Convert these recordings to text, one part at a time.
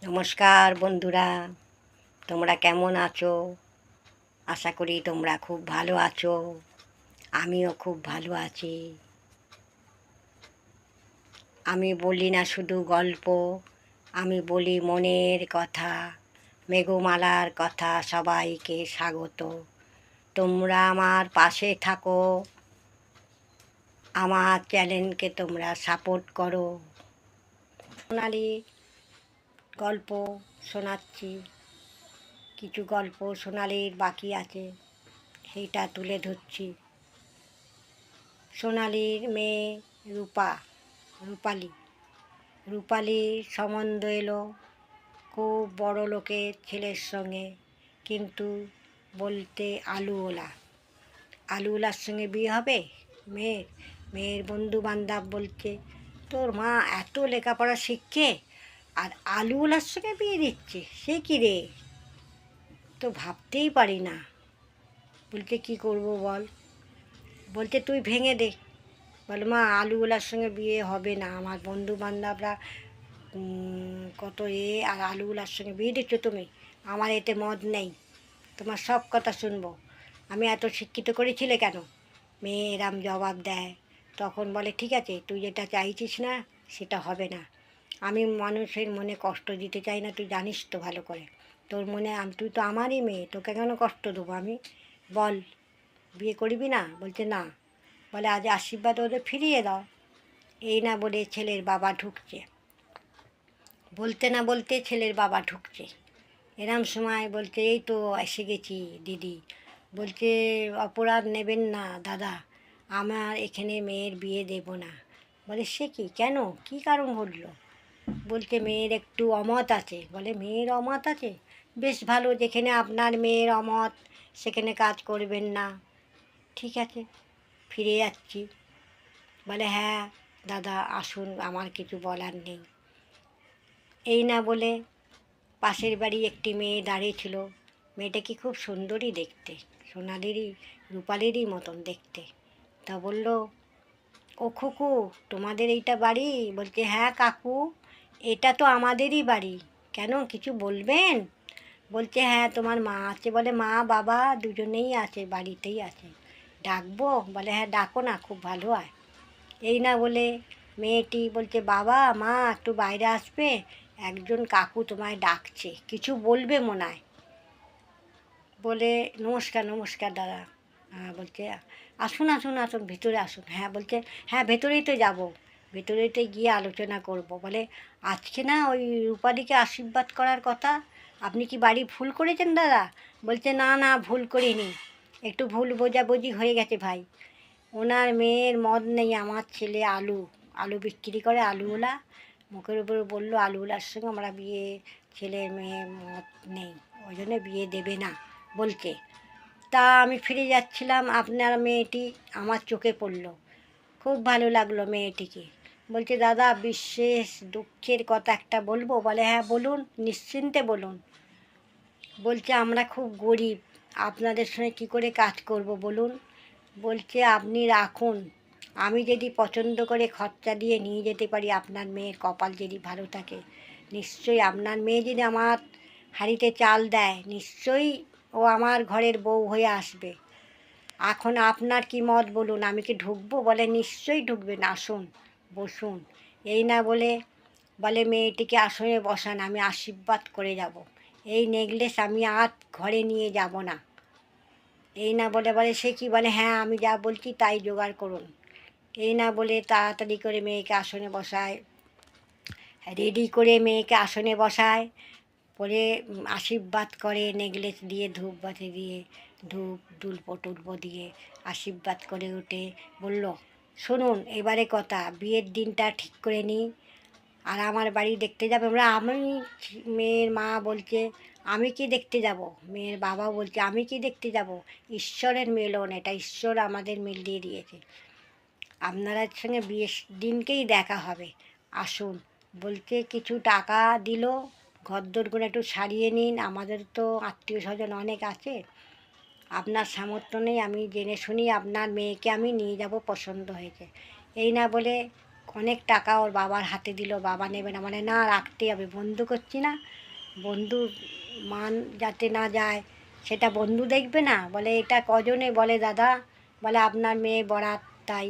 নমস্কার বন্ধুরা, তোমরা কেমন আছো? আশা করি তোমরা খুব ভালো আছো। আমিও খুব ভালো আছি। আমি বলি না শুধু গল্প, আমি বলি মনের কথা, মেঘমালার কথা। সবাইকে স্বাগত। তোমরা আমার পাশে থাকো, আমার চ্যানেলকে তোমরা সাপোর্ট করো। সোনালি গল্প শোনাচ্ছি। কিছু গল্প সোনালির বাকি আছে, সেইটা তুলে ধরছি। সোনালির মেয়ে রূপালির সম্বন্ধ এলো খুব বড় লোকের ছেলের সঙ্গে, কিন্তু বলতে আলুওলার সঙ্গে বিয়ে হবে মেয়ের বন্ধু বান্ধব বলছে, তোর মা এত লেখাপড়া শিখছে আর আলুওলার সঙ্গে বিয়ে দিচ্ছে, সে কি রে? তো ভাবতেই পারি না। বলছে কি করব বল? বলছে তুই ভেঙে দে। বলে মা আলুওলার সঙ্গে বিয়ে হবে না, আমার বন্ধু বান্ধবরা কত আর আলুওলার সঙ্গে বিয়ে দিচ্ছ তুমি, আমার এতে মত নেই, তোমার সব কথা শুনবো। আমি এত শিক্ষিত করেছিলে কেন? মেয়ে এরম জবাব দেয়। তখন বলে ঠিক আছে, তুই যেটা চাইছিস না সেটা হবে না। আমি মানুষের মনে কষ্ট দিতে চাই না, তুই জানিস তো ভালো করে। তোর মনে তুই তো আমারই মেয়ে, তোকে কেন কষ্ট দেবো আমি? বল, বিয়ে করবি না? বলছে না। বলে আজ আশীর্বাদ ওদের ফিরিয়ে দাও। এই না বলে ছেলের বাবা ঢুকছে। বলতে না বলতে ছেলের বাবা ঢুকছে। এরম সময় বলছে এই তো এসে গেছি দিদি। বলছে অপরাধ নেবেন না দাদা, আমার এখানে মেয়ের বিয়ে দেব না। বলে সে কি, কেন, কি কারণ ঘটলো? বলছে মেয়ের একটু অমত আছে। বলে মেয়ের অমত আছে? বেশ ভালো, যেখানে আপনার মেয়ের অমত সেখানে কাজ করবেন না। ঠিক আছে, ফিরে যাচ্ছি। বলে হ্যাঁ দাদা আসুন, আমার কিছু বলার নেই। এই না বলে পাশের বাড়ি একটি মেয়ে দাঁড়িয়ে ছিল। মেয়েটা কি খুব সুন্দরী দেখতে, রূপালিরই মতন দেখতে। তা বলল, ও খুকু, তোমাদের এইটা বাড়ি? বলছে হ্যাঁ কাকু, এটা তো আমাদেরই বাড়ি। কেন, কিছু বলবেন? বলছে হ্যাঁ তোমার মা আছে? বলে মা বাবা দুজনেই আছে, বাড়িতেই আছে, ডাকবো? বলে হ্যাঁ ডাকো না, খুব ভালো হয়। এই না বলে মেয়েটি বলছে বাবা মা একটু বাইরে আসবে, একজন কাকু তোমায় ডাকছে, কিছু বলবে মনে হয়। বলে নমস্কার নমস্কার দাদা। হ্যাঁ বলছে আসুন আসুন আসুন, ভেতরে আসুন। হ্যাঁ বলছে হ্যাঁ ভেতরেই তো যাবো, ভেতরেতে গিয়ে আলোচনা করব। বলে আজকে না ওই রূপালীকে আশীর্বাদ করার কথা, আপনি কি বাড়ি ভুল করেছেন দাদা? বলছে না না, ভুল করিনি, একটু ভুল বোঝাবুঝি হয়ে গেছে ভাই। ওনার মেয়ের মদ নেই, আমার ছেলে আলু বিক্রি করে, আলুওলা মুখের উপরে বললো আলুওলার সঙ্গে আমরা বিয়ে, ছেলে মেয়ে মদ নেই, ওই জন্য বিয়ে দেবে না বলছে। তা আমি ফিরে যাচ্ছিলাম, আপনার মেয়েটি আমার চোখে পড়লো, খুব ভালো লাগলো মেয়েটিকে। বলছে দাদা বিশেষ দুঃখের কথা একটা বলবো? বলে হ্যাঁ বলুন, নিশ্চিন্তে বলুন। বলছে আমরা খুব গরিব, আপনাদের সঙ্গে কী করে কাজ করব বলুন? বলছে আপনি রাখুন, আমি যদি পছন্দ করে খরচা দিয়ে নিয়ে যেতে পারি, আপনার মেয়ের কপাল যদি ভালো থাকে, নিশ্চয়ই আপনার মেয়ে যদি আমার হাঁড়িতে চাল দেয়, নিশ্চয়ই ও আমার ঘরের বউ হয়ে আসবে। এখন আপনার কি মত বলুন, আমি কি ঢুকবো? বলে নিশ্চয়ই ঢুকবেন, আসুন বসুন। এই না বলে বলে মেয়েটিকে আসনে বসান, আমি আশীর্বাদ করে যাব। এই নেকলেস আমি আর ঘরে নিয়ে যাব না। এই না বলে বলে সে কি? বলে হ্যাঁ আমি যা বলছি তাই জোগাড় করুন। এই না বলে তাড়াতাড়ি করে মেয়েকে আসনে বসায়, রেডি করে মেয়েকে আসনে বসায়, পরে আশীর্বাদ করে নেকলেস দিয়ে ধূপবাতি দিয়ে, ধূপ টুলপো দিয়ে আশীর্বাদ করে উঠে বলল, শুনুন এবারে কথা, বিয়ের দিনটা ঠিক করে নিই, আর আমার বাড়ি দেখতে যাবে? আমি মেয়ের মা বলছে আমি কি দেখতে যাব? মেয়ের বাবা বলছে আমি কি দেখতে যাব? ঈশ্বরের মিলন, এটা ঈশ্বর আমাদের মিলিয়ে দিয়েছে, আপনার সঙ্গে বিয়ের দিনকেই দেখা হবে, আসুন। বলতে কিছু টাকা দিল, ঘরদোরগুলো একটু সারিয়ে নিন, আমাদের তো আত্মীয় স্বজন অনেক আছে, আপনার সামর্থ্য নেই, আমি জেনে শুনি আপনার মেয়েকে আমি নিয়ে যাব, পছন্দ হয়েছে। এই না বলে অনেক টাকা ওর বাবার হাতে দিল, বাবা নেবে না, মানে না রাখতে হবে, বন্ধু করছি না, বন্ধুর মান যাতে না যায় সেটা বন্ধু দেখবে না। বলে এটা কজনে, বলে দাদা, বলে আপনার মেয়ে বরাত, তাই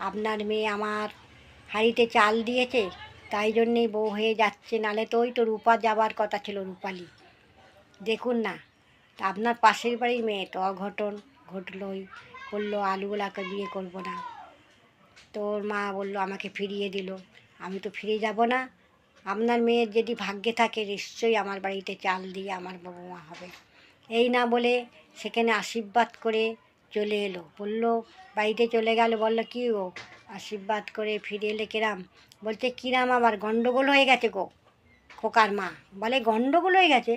আপনার মেয়ে আমার হাঁড়িতে চাল দিয়েছে, তাই জন্যেই বউ হয়ে যাচ্ছে, নালে তো ওই তো রূপা যাবার কথা ছিল, রূপালি। দেখুন না, তা আপনার পাশের বাড়ির মেয়ে তো অঘটন ঘটলই, বললো আলুওলাকে বিয়ে করব না। তোর মা বলল আমাকে ফিরিয়ে দিল, আমি তো ফিরে যাব না। আপনার মেয়ের যদি ভাগ্যে থাকে নিশ্চয়ই আমার বাড়িতে চাল দিয়ে আমার বৌমা হবে। এই না বলে সেখানে আশীর্বাদ করে চলে এলো, বলল বাড়িতে চলে গেল, বললো কী গো আশীর্বাদ করে ফিরে এলে কিরাম? বলছে কিরাম আবার গন্ডগোল হয়ে গেছে গো। খোকার মা বলে গন্ডগোল হয়ে গেছে?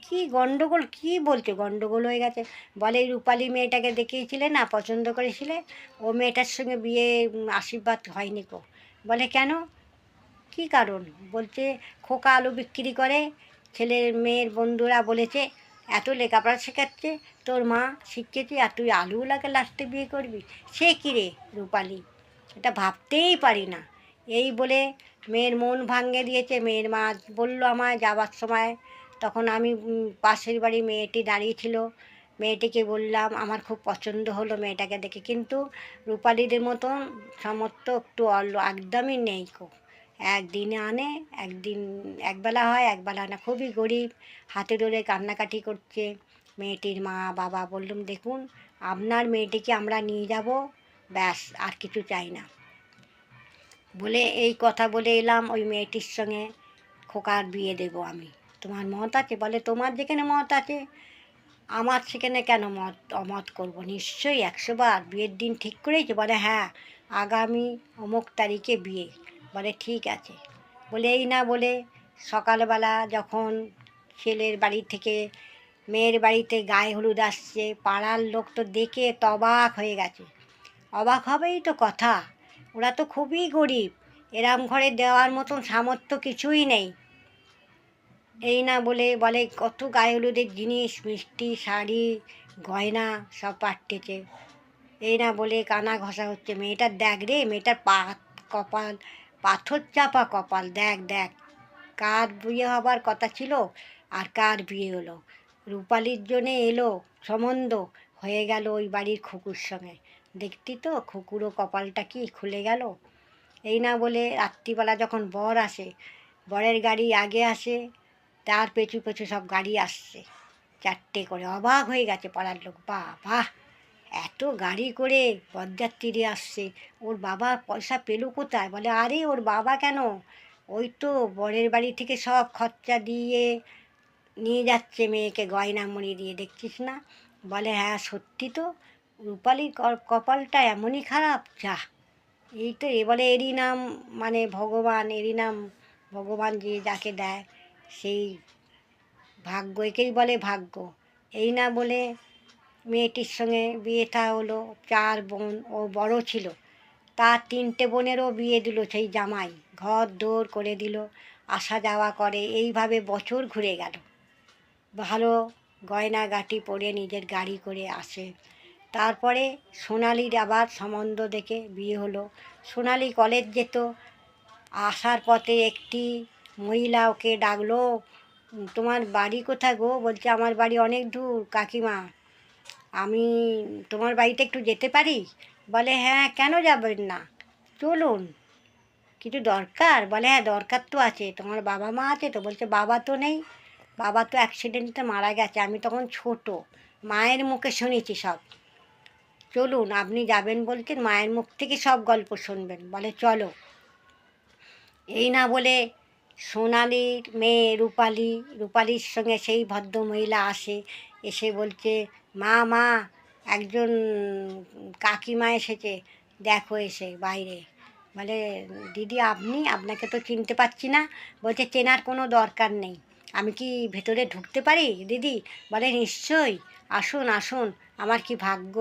কি গন্ডগোল, কি বলছো গন্ডগোল হয়ে গেছে? বলে এই রূপালী মেয়েটাকে দেখিয়েছিলে না, পছন্দ করেছিলে, ও মেয়েটার সঙ্গে বিয়ে আশীর্বাদ হয়নি গো। বলে কেন, কি কারণ? বলছে খোকা আলু বিক্রি করে, ছেলের মেয়ের বন্ধুরা বলেছে এত লেখাপড়া শেখাচ্ছে তোর মা শিখেছে, আর তুই আলুওলাকে লাস্টে বিয়ে করবি? সে কী রে রূপালী, এটা ভাবতেই পারি না। এই বলে মেয়ের মন ভাঙিয়ে দিয়েছে। মেয়ের মা বলল আমায় যাবার সময়, তখন আমি পাশের বাড়ি মেয়েটি দাঁড়িয়েছিল, মেয়েটিকে বললাম আমার খুব পছন্দ হলো মেয়েটাকে দেখে, কিন্তু রূপালীদের মতন সামর্থ্য একটু একদমই নেই কো। একদিনে আনে, একদিন একবেলা হয়, একবেলা না, খুবই গরিব, হাতে ধরে কান্নাকাটি করছে। মেয়েটির মা বাবা বললাম দেখুন আপনার মেয়েটিকে আমরা নিয়ে যাব, ব্যাস আর কিছু চাই না। বলে এই কথা বলে এলাম ওই মেয়েটির সঙ্গে খোকার বিয়ে দেব আমি। তোমার মত আছে? বলে তোমার যেখানে মত আছে আমার সেখানে কেন মত অমত করব, নিশ্চয়ই 100 বার বিয়ের দিন ঠিক করেছে? বলে হ্যাঁ আগামী অমুক তারিখে বিয়ে। বলে ঠিক আছে। বলে এই না বলে সকালবেলা যখন ছেলের বাড়ি থেকে মেয়ের বাড়িতে গায়ে হলুদ আসছে, পাড়ার লোক তো দেখে তো অবাক হয়ে গেছে। অবাক হবেই তো কথা, ওরা তো খুবই গরিব, এরম ঘরে দেওয়ার মতন সামর্থ্য কিছুই নেই। এই না বলে বলে কত গায়ে হলুদের জিনিস, মিষ্টি, শাড়ি, গয়না সব পাঠিয়েছে। এই না বলে কানা ঘষা হচ্ছে, মেয়েটার দেখ রে, মেয়েটার কপাল পাথর চাপা কপাল, দেখ দেখ কার বিয়ে হবার কথা ছিল আর কার বিয়ে হলো। রূপালীর জন্যে এলো সম্বন্ধ, হয়ে গেল ওই বাড়ির খুকুর সঙ্গে। দেখতি তো খুকুরও কপালটা কি খুলে গেল। এই না বলে রাত্রিবেলা যখন বর আসে, বরের গাড়ি আগে আসে, তার পেছু পেছু সব গাড়ি আসছে 4টে করে। অবাক হয়ে গেছে পাড়ার লোক, বাহ এত গাড়ি করে বরযাত্রী আসছে, ওর বাবা পয়সা পেলো কোথায়? বলে আরে ওর বাবা কেন, ওই তো বরের বাড়ি থেকে সব খরচা দিয়ে নিয়ে যাচ্ছে মেয়েকে গয়না মুড়ি দিয়ে, দেখছিস না? বলে হ্যাঁ সত্যি তো, রূপালীর কপালটা এমনই খারাপ, যা এই তো। বলে এরই নাম মানে ভগবান, এরই নাম ভগবান যে যাকে দেয় সেই ভাগ্য, একেই বলে ভাগ্য। এই না বলে মেয়েটির সঙ্গে বিয়ে থা হলো। 4 বোন, ও বড় ছিল, তার 3টে বোনেরও বিয়ে দিল সেই জামাই, ঘর দৌড় করে দিল, আসা যাওয়া করে, এইভাবে বছর ঘুরে গেল। ভালো গয়নাগাটি পরে নিজের গাড়ি করে আসে। তারপরে সোনালির আবার সম্বন্ধ দেখে বিয়ে হলো। সোনালি কলেজ যেত, আসার পথে একটি মহিলা ওকে ডাকলো, তোমার বাড়ি কোথায় গো? বলছে আমার বাড়ি অনেক দূর কাকিমা, আমি তোমার বাড়িতে একটু যেতে পারি? বলে হ্যাঁ কেন যাবেন না, চলুন, কিছু দরকার? বলে হ্যাঁ দরকার তো আছে, তোমার বাবা মা আছে তো? বলছে বাবা তো নেই, বাবা তো অ্যাক্সিডেন্টে মারা গেছে, আমি তখন ছোট, মায়ের মুখে শুনেছি সব। চলুন, আপনি যাবেন বলছেন, মায়ের মুখ থেকে সব গল্প শুনবেন। বলে চলো। এই না বলে সোনালির মেয়ে রূপালী, রূপালীর সঙ্গে সেই ভদ্রমহিলা আসে, এসে বলছে মা একজন কাকিমা এসেছে, দেখো এসে বাইরে। বলে দিদি আপনি, আপনাকে তো চিনতে পারছি না। বলছে চেনার কোনো দরকার নেই, আমি কি ভেতরে ঢুকতে পারি দিদি? বলে নিশ্চয়ই, আসুন আসুন, আমার কি ভাগ্য।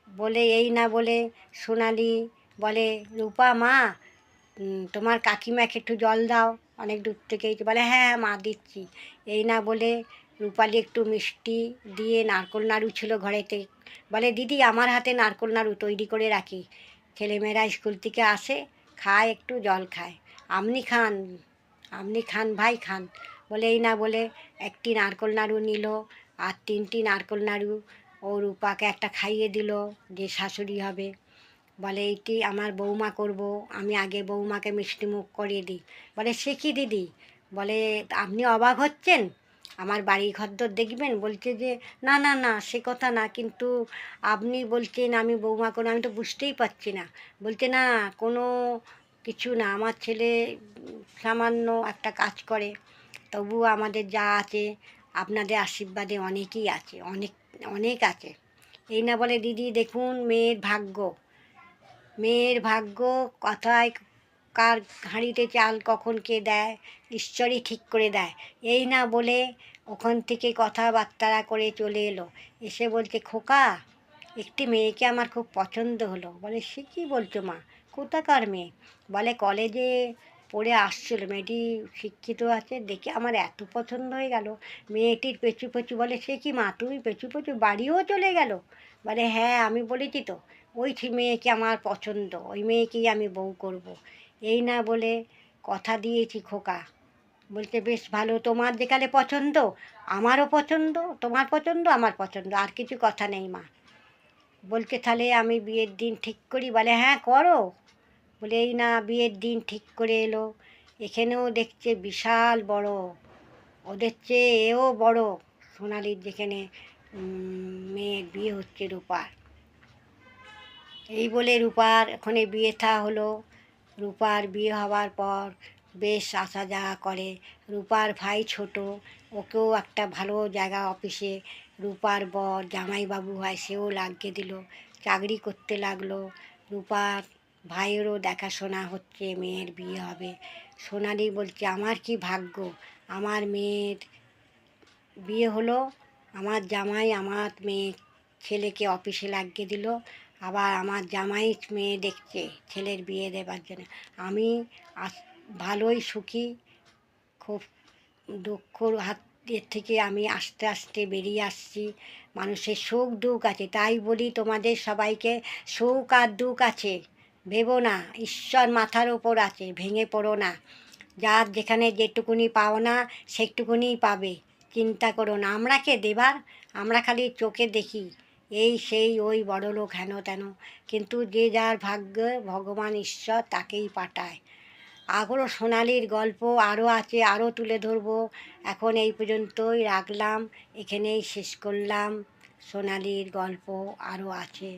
বলে এই না বলে সোনালি বলে রূপা মা, তোমার কাকিমাকে একটু জল দাও, অনেক দূর থেকে। বলে হ্যাঁ মা দিচ্ছি। এই না বলে রূপালি একটু মিষ্টি দিয়ে, নারকোল নাড়ু ছিল ঘরেতে, বলে দিদি আমার হাতে নারকোল নাড়ু তৈরি করে রাখি, ছেলেমেয়েরা স্কুল থেকে আসে খায় একটু জল খায়। আপনি খান, আপনি খান ভাই খান। বলে এই না বলে একটি নারকোল নাড়ু নিল, আর 3টি নারকোল নাড়ু ও রূপাকে একটা খাইয়ে দিল, যে শাশুড়ি হবে। বলে এইটি আমার বৌমা করব, আমি আগে বৌমাকে মিষ্টি মুখ করিয়ে দিই। বলে সে কি দিদি? বলে আপনি অবাক হচ্ছেন, আমার বাড়ি ঘরদোর দেখবেন? বলছে যে না না না, সে কথা না, কিন্তু আপনি বলছেন আমি বৌমা করব, আমি তো বুঝতেই পারছি না। বলছে না, কোনো কিছু না, আমার ছেলে সামান্য একটা কাজ করে, তবুও আমাদের যা আছে আপনাদের আশীর্বাদে অনেকই আছে, অনেক অনেক আছে। এই না বলে দিদি দেখুন মেয়ের ভাগ্য, মেয়ের ভাগ্য কথায়, কার হাঁড়িতে চাল কখন কে দেয় ঈশ্বরই ঠিক করে দেয়। এই না বলে ওখান থেকে কথাবার্তা করে চলে এলো, এসে বলছে খোকা, একটি মেয়েকে আমার খুব পছন্দ হলো। বলে সে কী বলছো মা, কোথাকার মেয়ে? বলে কলেজে পড়ে আসছিল, মেয়েটি শিক্ষিত আছে, দেখে আমার এত পছন্দ হয়ে গেল। মেয়েটির পেছু পেছু, বলে সে কি মা, তুমি পেছু পেছু বাড়িও চলে গেল? বলে হ্যাঁ, আমি বলেছি তো ওই মেয়েকে আমার পছন্দ, ওই মেয়েকেই আমি বউ করব। এই না বলে কথা দিয়েছি খোকা। বলছে বেশ ভালো, তোমার যেখানে পছন্দ আমারও পছন্দ, তোমার পছন্দ আমার পছন্দ, আর কিছু কথা নেই মা। বলছে তাহলে আমি বিয়ের দিন ঠিক করি? বলে হ্যাঁ করো। বলে এই না বিয়ের দিন ঠিক করে এলো, এখানেও দেখছে বিশাল বড়, ওদের চেয়ে এও বড়, সোনালির যেখানে মেয়ের বিয়ে হচ্ছে রূপার। এই বলে রূপার ওখানে বিয়ে থা হলো। রূপার বিয়ে হওয়ার পর বেশ আসা যাওয়া করে। রূপার ভাই ছোট, ওকেও একটা ভালো জায়গা অফিসে রূপার বর জামাইবাবু হয়, সেও লাগিয়ে দিল, চাকরি করতে লাগলো। রূপার ভাইয়েরও দেখাশোনা হচ্ছে, মেয়ের বিয়ে হবে। সোনালি বলছে আমার কি ভাগ্য, আমার মেয়ের বিয়ে হলো, আমার জামাই আমার মেয়ে ছেলেকে অফিসে লাগিয়ে দিল, আবার আমার জামাই মেয়ে দেখছে ছেলের বিয়ে দেবার জন্য। আমি ভালোই সুখী, খুব দুঃখর হাত থেকে আমি আস্তে আস্তে বেরিয়ে আসছি। মানুষের সুখ দুঃখ আছে, তাই বলি তোমাদের সবাইকে, সুখ আর দুঃখ আছে, ভেবো না, ঈশ্বর মাথার ওপর আছে, ভেঙে পড়ো না। যার যেখানে যেটুকুনি পাও না সেটুকুনিই পাবে, চিন্তা করো না। আমরা কে দেবার? আমরা খালি চোখে দেখি এই সেই ওই বড়লোক হেন তেন, কিন্তু যে যার ভাগ্যে ভগবান ঈশ্বর তাকেই পাঠায়। আরও সোনালির গল্প আরও আছে, আরও তুলে ধরবো। এখন এই পর্যন্তই রাখলাম, এখানেই শেষ করলাম। সোনালির গল্প আরও আছে।